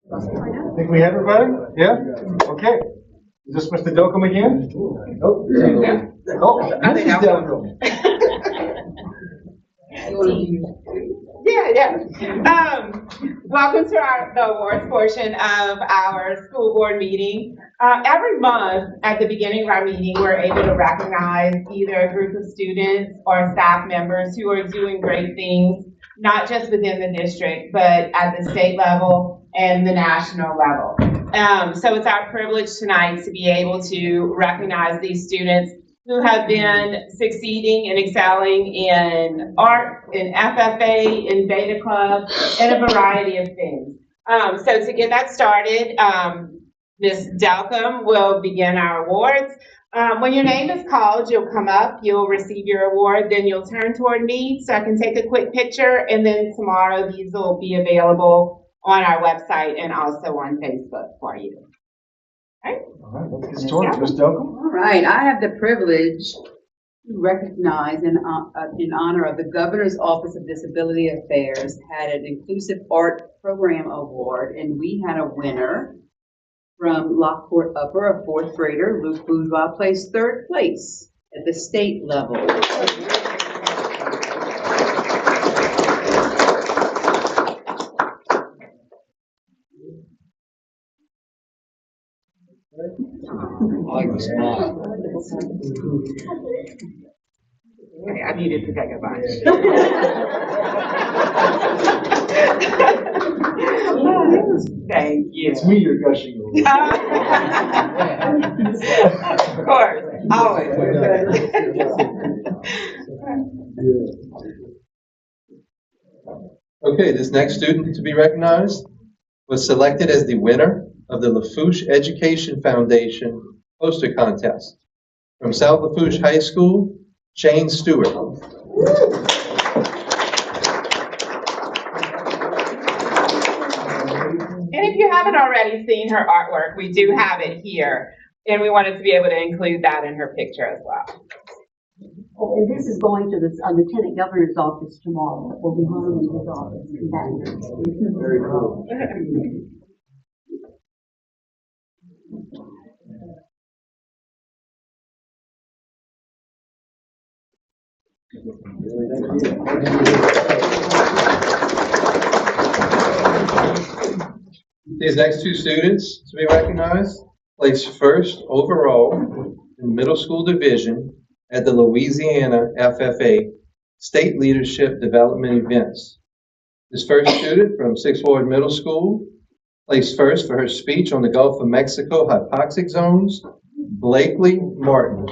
I think we have everybody? Yeah? Okay. Is this Mr. Dokum again? Oh, Mrs. Dokum. Welcome to the awards portion of our school board meeting. Every month at the beginning of our meeting, we're able to recognize either a group of students or staff members who are doing great things, not just within the district, but at the state level and the national level. So it's our privilege tonight to be able to recognize these students who have been succeeding and excelling in art, in FFA, in Beta Club, and a variety of things. So to get that started, Ms. Delcom will begin our awards. When your name is called, you'll come up, you'll receive your award, then you'll turn toward me so I can take a quick picture, and then tomorrow these will be available on our website and also on Facebook for you. All right, let's get started. Ms. Dokum. All right, I have the privilege to recognize in honor of the Governor's Office of Disability Affairs had an Inclusive Art Program Award, and we had a winner from Lockport Upper, a fourth grader. Luke Bourgeois placed third place at the state level. I like the smile. Okay, I needed to take a bunch. Thank you. It's me you're gushing over. Of course, always. Okay, this next student to be recognized was selected as the winner of the Lafourche Education Foundation poster contest. From South Lafourche High School, Shane Stewart. already seen her artwork. We do have it here, and we wanted to be able to include that in her picture as well. Oh, and this is going to the Lieutenant Governor's office tomorrow. We'll be home in his office in Baton Rouge. Very cool. These next two students to be recognized placed first overall in middle school division at the Louisiana FFA State Leadership Development Events. This first student from Sixth Ward Middle School placed first for her speech on the Gulf of Mexico hypoxic zones, Blakely Martin.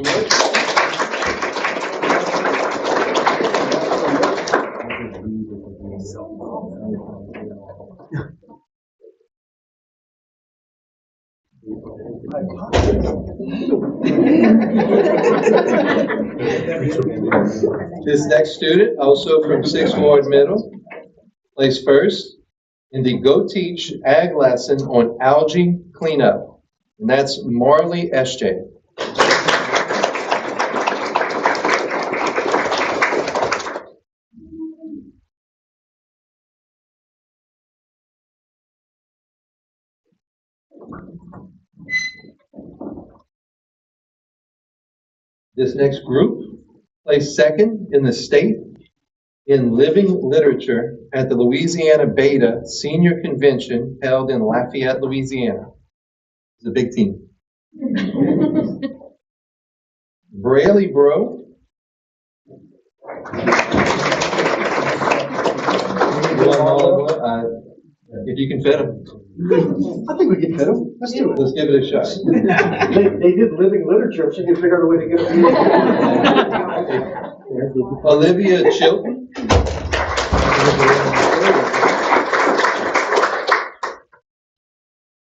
This next student, also from Sixth Ward Middle, placed first in the Go Teach Ag lesson on algae cleanup, and that's Marley S.J. This next group placed second in the state in living literature at the Louisiana Beta Senior Convention held in Lafayette, Louisiana. It's a big team. Braley Bro. If you can fit them. I think we can fit them. Let's do it. Let's give it a shot. They did living literature, so you can figure out a way to get it. Olivia Chilton.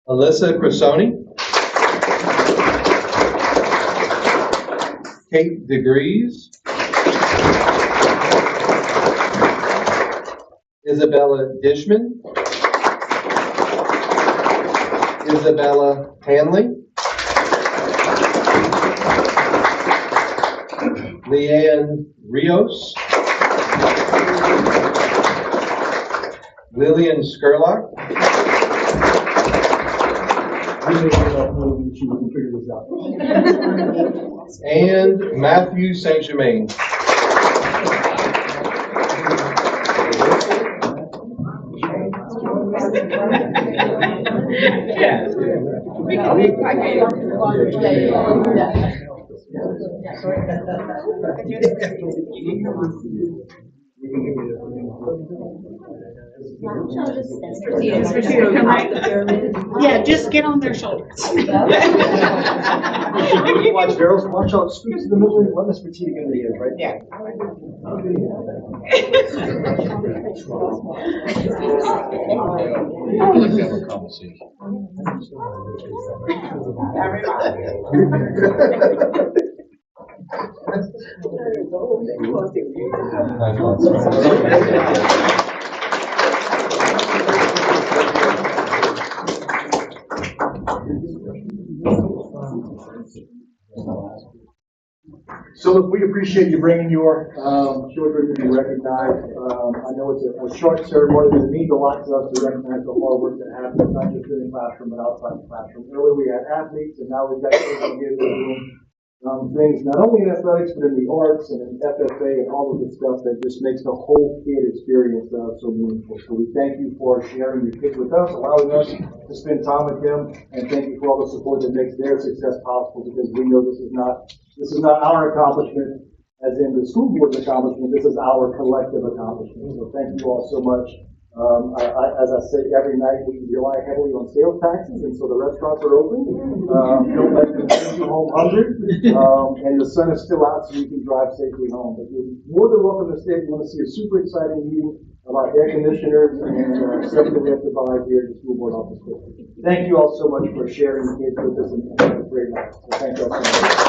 Alyssa Crisoni. Kate DeGrees. Isabella Dishman. Isabella Hanley. Leanne Rios. Lillian Skurlock. And Matthew St. Germain. Yeah, just get on their shoulders. Watch Daryl's, watch out, scoot to the middle, and let Miss Petite get in the end, right? Yeah. So look, we appreciate you bringing your children to be recognized. I know it's a short ceremony, but it means a lot to us to recognize the hard work that happens, not just in the classroom, but outside the classroom. Earlier we had athletes, and now we've got children here doing things not only in athletics, but in the arts and in FFA and all of the stuff that just makes the whole kid experience so meaningful. So we thank you for sharing your kids with us, allowing us to spend time with them, and thank you for all the support that makes their success possible, because we know this is not our accomplishment as in the school board's accomplishment. This is our collective accomplishment. So thank you all so much. As I say every night, we rely heavily on sales taxes, and so the restaurants are open. Don't let them send you home hungry. And the sun is still out, so you can drive safely home. But you're more than welcome to stay if you want to see a super exciting meeting about air conditioners and stuff that we have to buy here at the school board office. Thank you all so much for sharing the kids with us, and have a great night. So thank you all so much.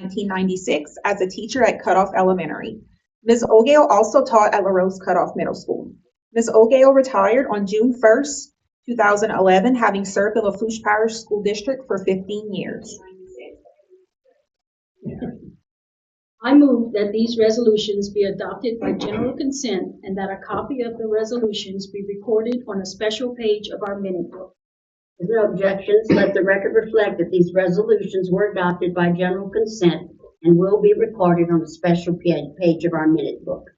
1996 as a teacher at Cutoff Elementary. Ms. Ogale also taught at LaRose Cutoff Middle School. Ms. Ogale retired on June 1st, 2011, having served the Lafourche Parish School District for 15 years. I move that these resolutions be adopted by general consent and that a copy of the resolutions be recorded on a special page of our minute book. If no objections, let the record reflect that these resolutions were adopted by general consent and will be recorded on a special page of our minute book.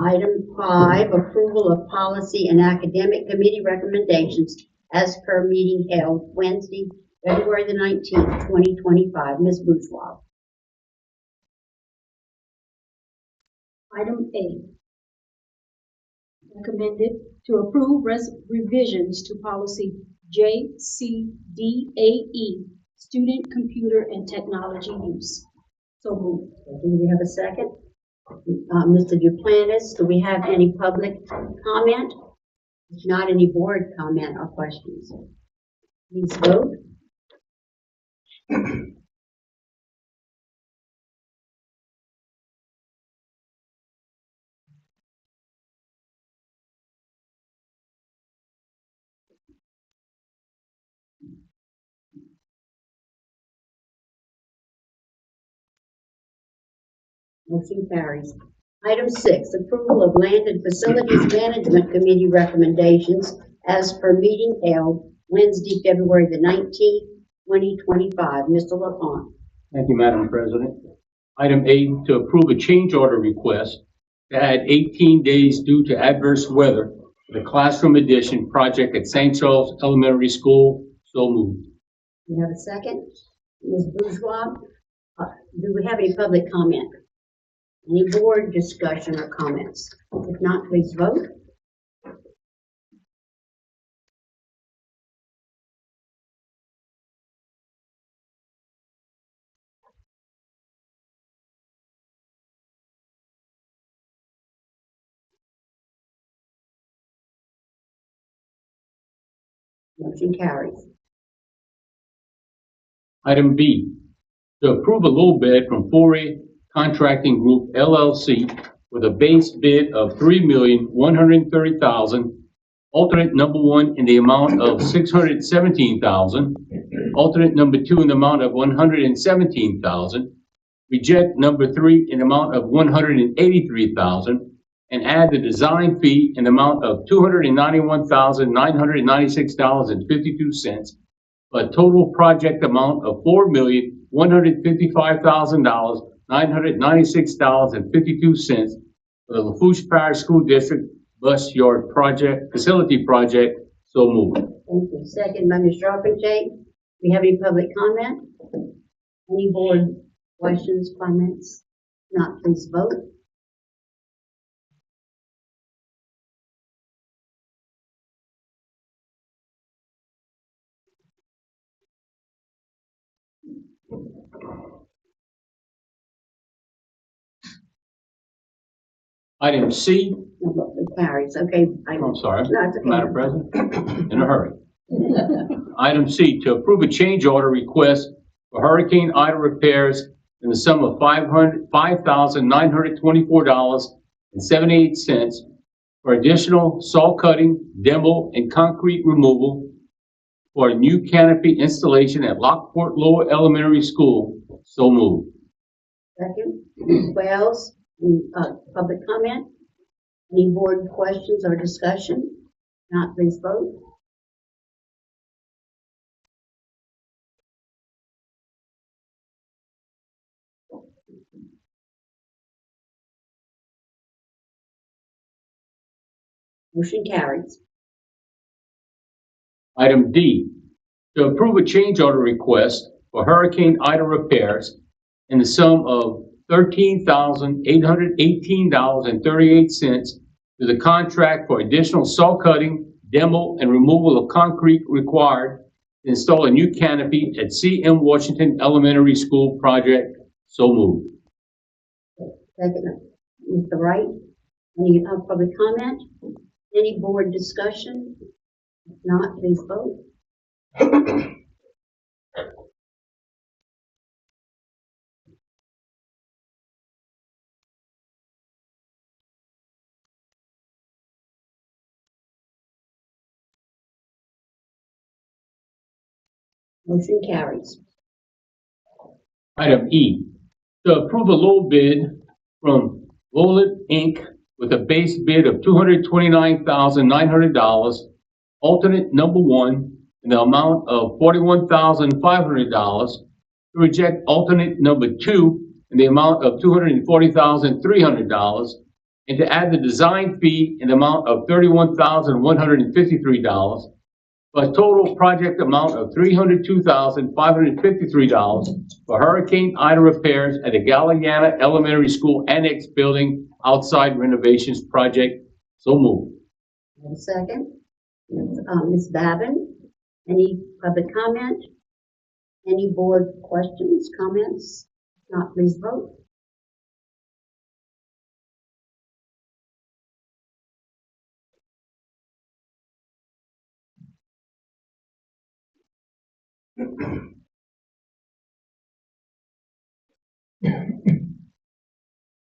Item 5, approval of policy and academic committee recommendations as per meeting held Wednesday, February the 19th, 2025. Ms. Bourgeois. Item A, recommended to approve revisions to policy JCDAE, student computer and technology use. So moved. Do we have a second? Mr. Duplantis, do we have any public comment? If not, any board comment or questions? Please vote. Motion carries. Item 6, approval of Land and Facilities Management Committee recommendations as per meeting held Wednesday, February the 19th, 2025. Mr. LaFont. Thank you, Madam President. Item A, to approve a change order request to add 18 days due to adverse weather for the classroom addition project at St. Charles Elementary School. So moved. Do you have a second? Ms. Bourgeois, do we have any public comment? Any board discussion or comments? If not, please vote. Motion carries. Item B, to approve a low bid from Foray Contracting Group LLC with a base bid of $3,130,000, alternate number 1 in the amount of $617,000, alternate number 2 in the amount of $117,000, reject number 3 in the amount of $183,000, and add the design fee in the amount of $291,996.52, for a total project amount of $4,155,996.52 for the Lafourche Parish School District Bus Yard Project, Facility Project. So moved. Thank you. Second by Ms. Charpentier. Do we have any public comment? Any board questions, comments? If not, please vote. Item C, It carries. Okay. I'm sorry, No, it's okay. Madam President, in a hurry. Item C, to approve a change order request for Hurricane Ida repairs in the sum of $5,924.78 for additional saw cutting, demo, and concrete removal for a new canopy installation at Lockport Lower Elementary School. So moved. Second. Ms. Wells, public comment? Any board questions or discussion? Not, please vote. Motion carries. Item D, to approve a change order request for Hurricane Ida repairs in the sum of $13,818.38 to the contract for additional saw cutting, demo, and removal of concrete required to install a new canopy at C.M. Washington Elementary School project. So moved. Second, Mr. Wright. Any public comment? Any board discussion? If not, please vote. Motion carries. Item E, to approve a low bid from Roland Inc. with a base bid of $229,900, alternate number one in the amount of $41,500, to reject alternate number two in the amount of $240,300, and to add the design fee in the amount of $31,153, for a total project amount of $302,553 for Hurricane Ida repairs at the Galliana Elementary School Annex Building outside renovations project. So moved. Have a second? Ms. Babin, any public comment? Any board questions, comments? If not, please vote.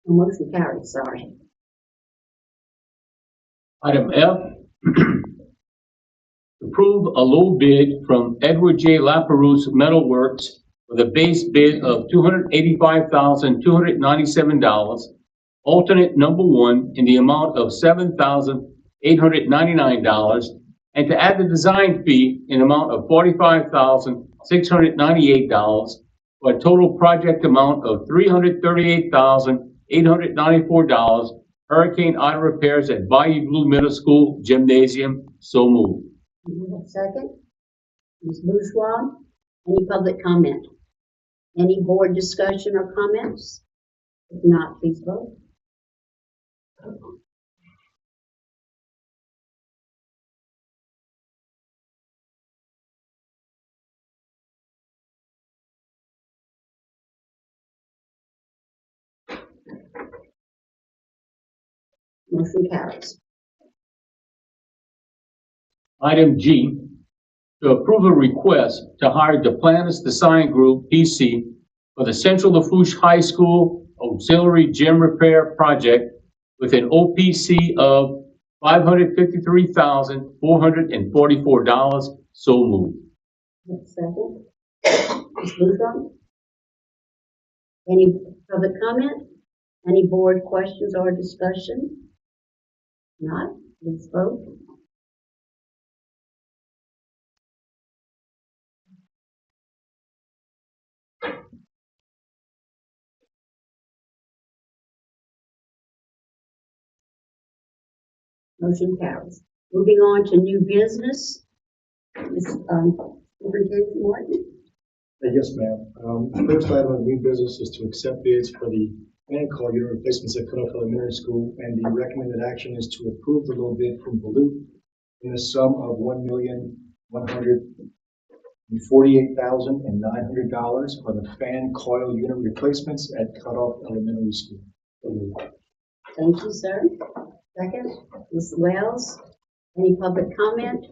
Motion carried, sorry. Item F, approve a low bid from Edward J. Laperouse Metal Works with a base bid of $285,297, alternate number one in the amount of $7,899, and to add the design fee in amount of $45,698 for a total project amount of $338,894, Hurricane Ida repairs at Bayou Blue Middle School Gymnasium. So moved. Do we have a second? Ms. Bourgeois, any public comment? Any board discussion or comments? If not, please vote. Motion carries. Item G, to approve a request to hire Duplantis Design Group, PC, for the Central Lafourche High School Auxiliary Gym Repair Project with an OPC of $553,444. So moved. Second. Ms. Bourgeois? Any public comment? Any board questions or discussion? Not, please vote. Motion carries. Moving on to new business. Ms. Superintendent Martin? Yes, ma'am. First item of new business is to accept bids for the fan call unit replacements at Cutoff Elementary School, and the recommended action is to approve the low bid from Balut in the sum of $1,148,900 for the fan coil unit replacements at Cutoff Elementary School. Thank you, sir. Second, Ms. Wells, any public comment?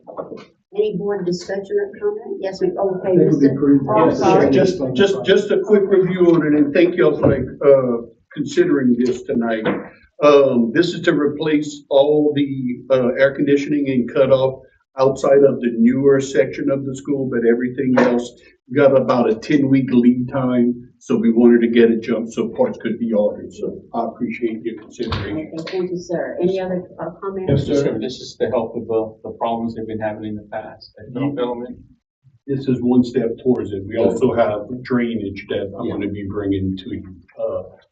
Any board discussion or comment? Yes, ma'am. Oh, okay. Yes, sorry. just a quick review on it, and thank you all for considering this tonight. This is to replace all the air conditioning and cutoff outside of the newer section of the school, but everything else, we got about a 10-week lead time, so we wanted to get it jumped so parts could be ordered. So I appreciate your consideration. Okay, thank you, sir. Any other comments? Yes, sir. This is to help with the problems they've been having in the past at Cutoff Elementary. This is one step towards it. We also have drainage that I'm going to be bringing to you,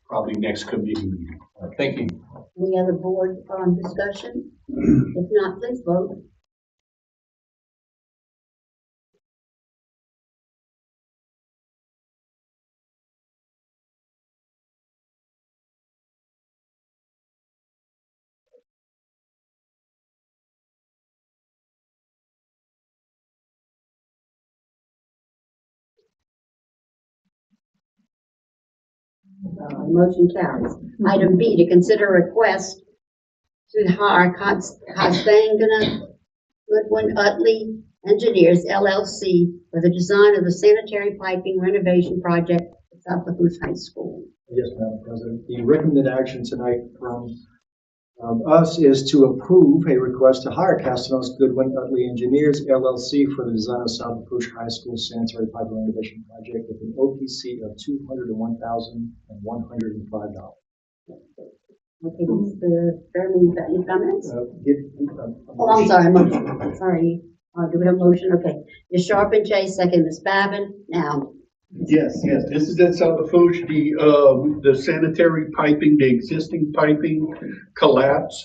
probably next committee meeting. Thank you. Any other board discussion? If not, please vote. Motion carries. Item B, to consider a request to hire Costangana Goodwin Utley Engineers LLC for the design of the sanitary piping renovation project at South Lafourche High School. Yes, Madam President. The recommended action tonight from Us is to approve a request to hire Castellanos Goodwin Utley Engineers LLC for the design of South Lafourche High School sanitary pipe renovation project with an OPC of $201,105. Okay, Mr. Fairman, you got any comments? Give Oh, I'm sorry, motion. Sorry. Do we have a motion? Okay. Ms. Sharp and Chase, second, Ms. Babin. Now, Yes, this is at South Lafourche, the sanitary piping, the existing piping collapsed.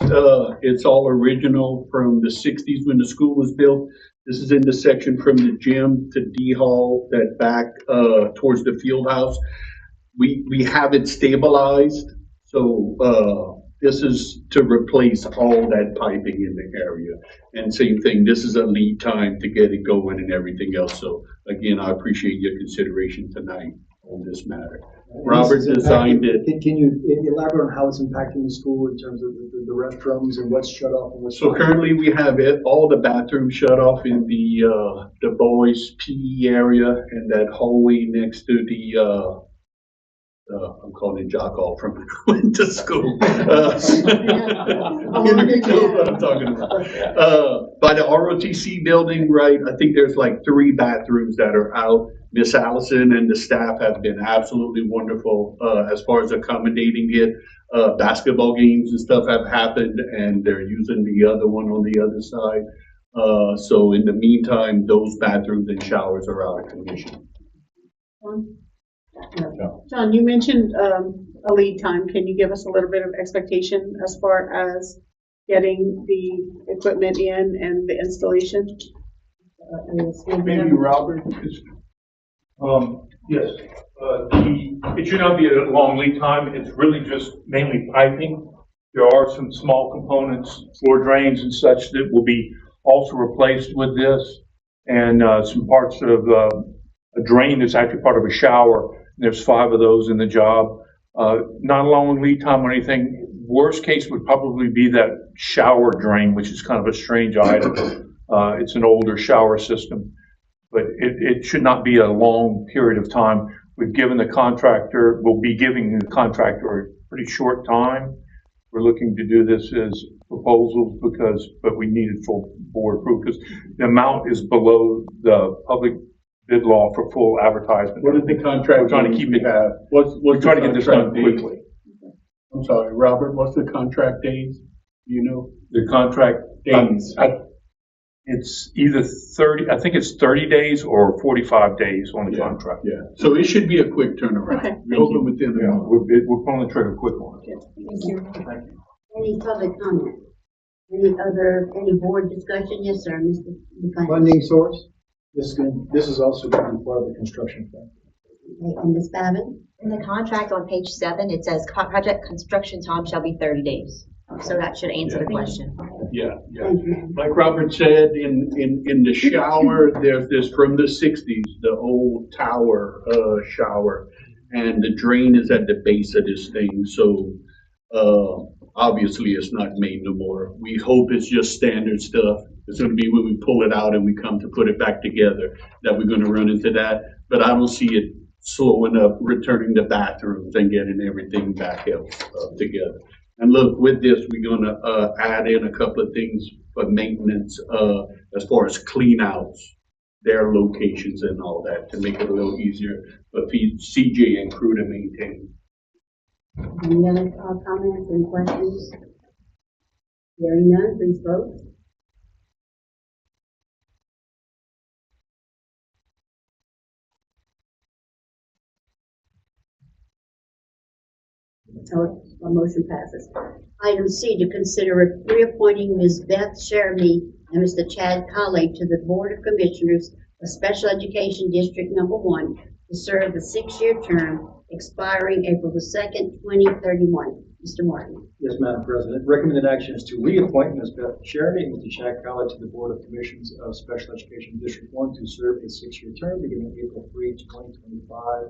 It's all original from the sixties when the school was built. This is in the section from the gym to D Hall, that back, towards the field house. We have it stabilized, so, this is to replace all that piping in the area. And same thing, this is a lead time to get it going and everything else. So again, I appreciate your consideration tonight on this matter. Robert designed it. Can you elaborate on how it's impacting the school in terms of the restrooms and what's shut off and what's So not? currently we have all the bathrooms shut off in the boys' PE area and that hallway next to the, I'm calling it jock hall from when I went to school. I'm getting confused what I'm talking about. By the ROTC building, right, I think there's like 3 bathrooms that are out. Miss Allison and the staff have been absolutely wonderful, as far as accommodating it. Basketball games and stuff have happened and they're using the other one on the other side. So in the meantime, those bathrooms and showers are out of commission. John, you mentioned a lead time. Can you give us a little bit of expectation as far as getting the equipment in and the installation? Maybe Robert? Yes, it should not be a long lead time. It's really just mainly piping. There are some small components, floor drains and such that will be also replaced with this, and some parts of a drain that's actually part of a shower. There's 5 of those in the job. Not a long lead time or anything. Worst case would probably be that shower drain, which is kind of a strange item. It's an older shower system, but it should not be a long period of time. We've given the contractor, we'll be giving the contractor a pretty short time. We're looking to do this as proposals but we needed full board approval because the amount is below the public bid law for full advertisement. What did the contract? We're trying to keep it, We're trying to get this done quickly. I'm sorry, Robert, what's the contract days? You know? The contract Days. It's either 30, I think it's 30 days or 45 days on the contract. Yeah, so it should be a quick turnaround. Okay, We thank open within a Yeah, month. we're pulling the trigger quick on it. Thank you. any public comment? Any board discussion? Yes, sir, Mr. McLean. Funding source? This is also going to be part of the construction fund. And Ms. Babin? In the contract on page 7, it says project construction time shall be 30 days. So that should answer the question. Yeah. Thank you. Like Robert said, in the shower, there's this from the 60s, the old tower, shower. And the drain is at the base of this thing, so, obviously it's not made no more. We hope it's just standard stuff. It's gonna be when we pull it out and we come to put it back together, that we're gonna run into that. But I don't see it slowing up, returning the bathrooms and getting everything back else, together. And look, with this, we're gonna, add in a couple of things for maintenance, as far as clean outs, their locations and all that, to make it a little easier for CJ and crew to maintain. Any other comments and questions? Hearing none, please vote. So, a motion passes. Item C, to consider reappointing Ms. Beth Sheremy and Mr. Chad Colley to the Board of Commissioners of Special Education District Number 1 to serve a 6-year term expiring April the 2nd, 2031. Mr. Martin. Yes, Madam President. Recommended action is to reappoint Ms. Beth Sherry and Mr. Chad Colley to the Board of Commissions of Special Education District 1 to serve a 6-year term beginning April 3, 2025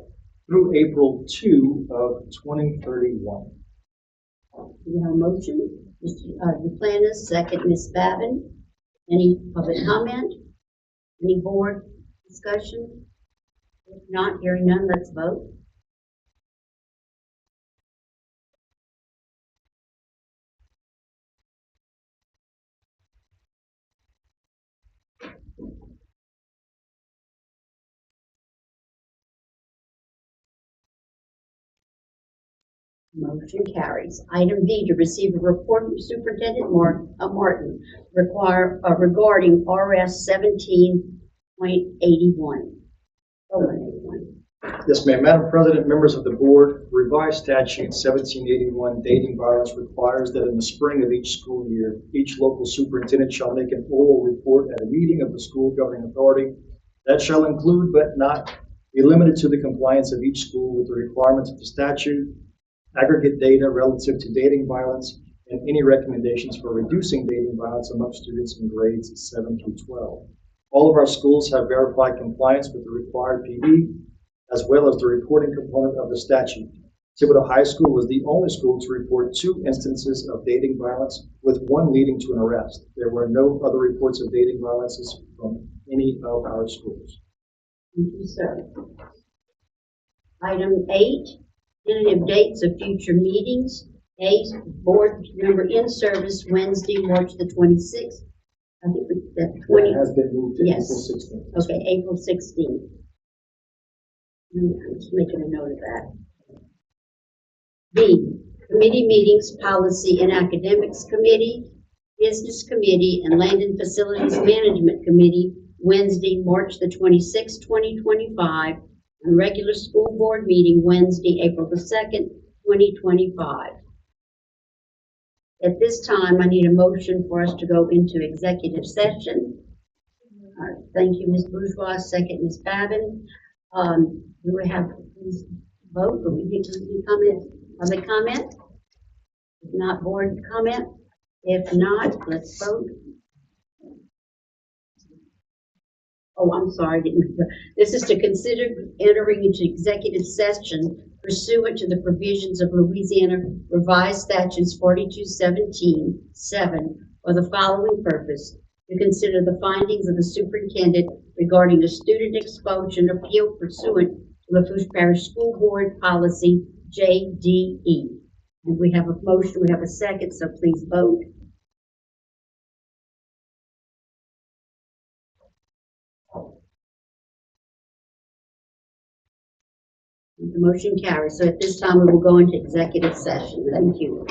through April 2 of 2031. Do we have a motion? Mr. Duplantis, second, Ms. Babin. Any public comment? Any board discussion? If not, hearing none, let's vote. Motion carries. Item D, to receive a report from Superintendent Martin regarding RS 17.81. Yes, ma'am. Madam President, members of the board, revised statute 1781 dating violence requires that in the spring of each school year, each local superintendent shall make an oral report at a meeting of the school governing authority that shall include but not be limited to the compliance of each school with the requirements of the statute, aggregate data relative to dating violence, and any recommendations for reducing dating violence among students in grades 7 through 12. All of our schools have verified compliance with the required PD, as well as the reporting component of the statute. Thibodeau High School was the only school to report 2 instances of dating violence, with 1 leading to an arrest. There were no other reports of dating violences from any of our schools. Thank you, sir. Item 8, tentative dates of future meetings. A, board member in service Wednesday, March the 26th. I think that 20. That has been moved to Yes. April 16th. Okay, April 16th. I'm just making a note of that. B, committee meetings, policy and academics committee, business committee, and land and facilities management committee, Wednesday, March the 26th, 2025, and regular school board meeting Wednesday, April the 2nd, 2025. At this time, I need a motion for us to go into executive session. Thank you, Ms. Bourgeois. Second, Ms. Babin. Do we have please vote? Or we need to comment? Public comment? If not, board comment? If not, let's vote. Oh, I'm sorry. This is to consider entering into executive session pursuant to the provisions of Louisiana Revised Statutes 4217(7) for the following purpose: to consider the findings of the superintendent regarding a student expulsion appeal pursuant to Lafourche Parish School Board Policy JDE. And we have a motion, we have a second, so please vote. The motion carries. So at this time, we will go into executive session. Thank you.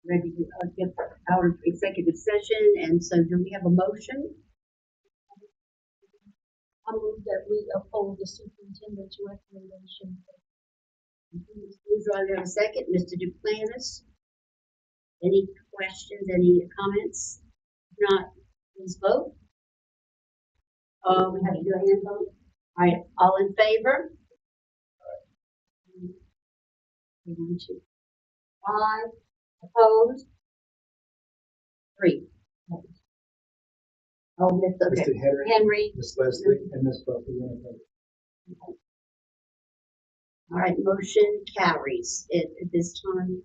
ready to get out of executive session, and so do we have a motion? I move that we uphold the superintendent's recommendation. Please, do I have a second? Mr. Duplantis? Any questions, any comments? If not, please vote. We have to do a hand vote. All right, all in favor? 1, 2, 5, opposed? 3. Oh, Miss, okay. Mr. Henry, Henry, Ms. Leslie, and Ms. Buffy. all right, motion carries at this time.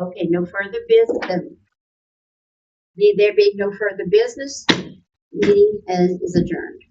Okay, no further business. There being no further business, meeting is adjourned.